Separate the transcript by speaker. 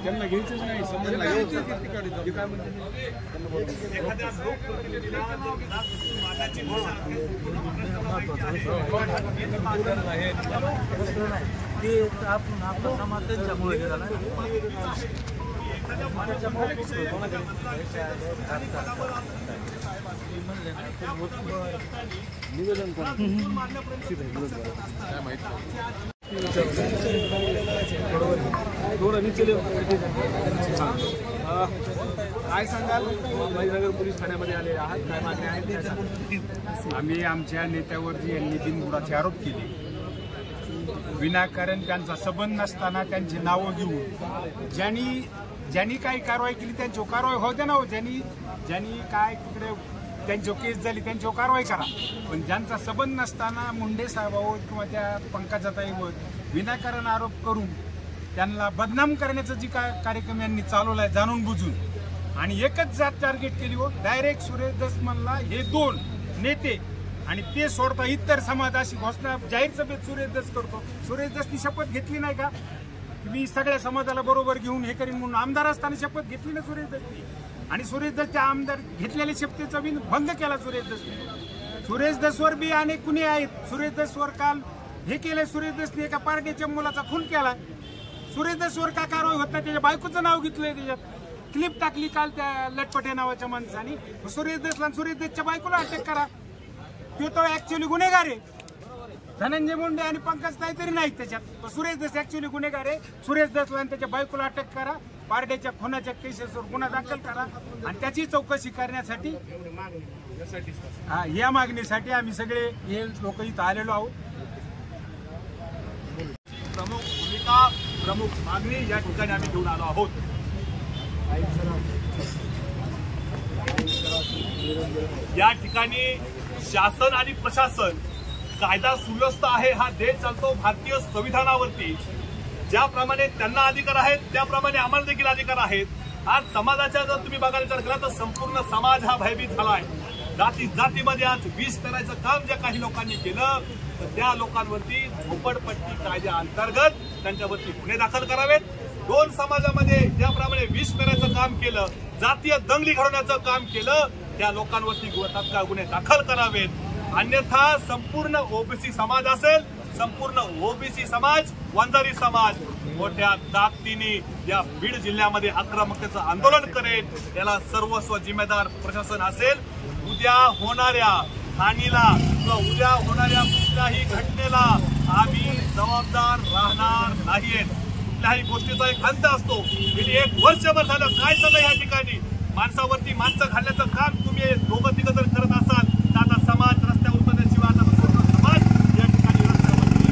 Speaker 1: त्यांना घ्यायचंच नाही समजलं घ्यायचं ते काय म्हणते
Speaker 2: ते आपण आपला समाज त्यांच्यामुळे हे झाला
Speaker 1: निवेदन काय सांगाल नगर पोलीस ठाण्यामध्ये आले आहात काय मागणी आहे?
Speaker 3: आम्ही आमच्या नेत्यावर जी यांनी बिनबुडाचे आरोप केले विनाकारण त्यांचा संबंध नसताना त्यांची नावं घेऊन ज्यांनी काही कारवाई केली त्यांच्यावर कारवाई होऊ द्या ना. ज्यांनी काय तिकडे त्यांच्यावर केस झाली त्यांच्यावर कारवाई करा. पण ज्यांचा संबंध नसताना मुंडे साहेबावर किंवा त्या पंकजाताईवर विनाकारण आरोप करून त्यांना बदनाम करण्याचा जी कार्यक्रम यांनी चालवला आहे जाणून बुजून आणि एकच जात टार्गेट केली हो डायरेक्ट सुरेश दसमनला हे दोन नेते आणि ते सोडता इतर समाज अशी घोषणा जाहीर सभेत सुरेश दस करतो. सुरेश दसनी शपथ घेतली नाही का की मी सगळ्या समाजाला बरोबर घेऊन हे करीन म्हणून आमदार असताना शपथ घेतली ना सुरेश दसनी आणि सुरेश दसच्या आमदार घेतलेल्या शपथेचा बी भंग केला सुरेश दसने. सुरेश दसवर बी अनेक कुणी आहेत. सुरेश दसवर काल हे केलं सुरेश दसने एका पार्टीच्या मुलाचा खून केला. सुरेश दसवर का कारवाई होत नाही त्याच्या बायकोचं नाव घेतलंय त्याच्यात क्लिप टाकली काल त्या लटपटे नावाच्या माणसाने. सुरेश दसला सुरेश दसच्या बायकोला अटक करा तो ऍक्च्युअली गुन्हेगार आहे. धनंजय मुंडे आणि पंकजताई तरी नाहीत त्याच्यात. सुरेश दस ऍक्च्युअली गुन्हेगार आहे. सुरेश दसला आणि त्याच्या बायकोला अटक करा पारड्याच्या खुनाच्या केसेसवर गुन्हा दाखल करा आणि त्याची चौकशी करण्यासाठी या मागणीसाठी आम्ही सगळे हे लोक इथं आलेलो आहोत.
Speaker 4: प्रमुख भूमिका प्रमुख मागणी या ठिकाणी आम्ही घेऊन आलो आहोत. या ठिकाणी शासन आणि प्रशासन कायदा सुव्यवस्था आहे हा देश चालतो भारतीय संविधानावरती. ज्याप्रमाणे त्यांना अधिकार आहेत त्याप्रमाणे आम्हाला देखील अधिकार आहेत. आज समाजाच्या जर तुम्ही बघायला विचार केला तर संपूर्ण समाज हा भयभीत झाला आहे. जातीमध्ये आज विष करायचं काम ज्या काही लोकांनी केलं तर त्या लोकांवरती झोपडपट्टी कायद्याअंतर्गत त्यांच्यावरती गुन्हे दाखल करावेत. दोन समाजामध्ये ज्याप्रमाणे विष करायचं काम केलं जातीय दंगली घडवण्याचं काम केलं त्या लोकांवरती तात्काळ गुन्हे दाखल करावेत. अन्यथा संपूर्ण ओबीसी समाज असेल संपूर्ण ओबीसी समाज वंजारी समाज मोठ्या ताकदीने या बीड जिल्ह्यामध्ये आक्रमकतेचं आंदोलन करेल. याला सर्वस्व जिम्मेदार प्रशासन असेल. उद्या होणाऱ्या हानीला किंवा उद्या होणाऱ्या कुठल्याही घटनेला आम्ही जबाबदार राहणार नाहीत. कुठल्याही गोष्टीचा एक अंत असतो. गेली 1 वर्षभर झालं काय चाललंय या ठिकाणी माणसावरती माणसं घालण्याचं काम तुम्ही दोघं तिघं जर करत असाल तर आता समाज रस्त्यावर उतरण्याशिवाय आता संपूर्ण समाज या ठिकाणी रस्त्यावरती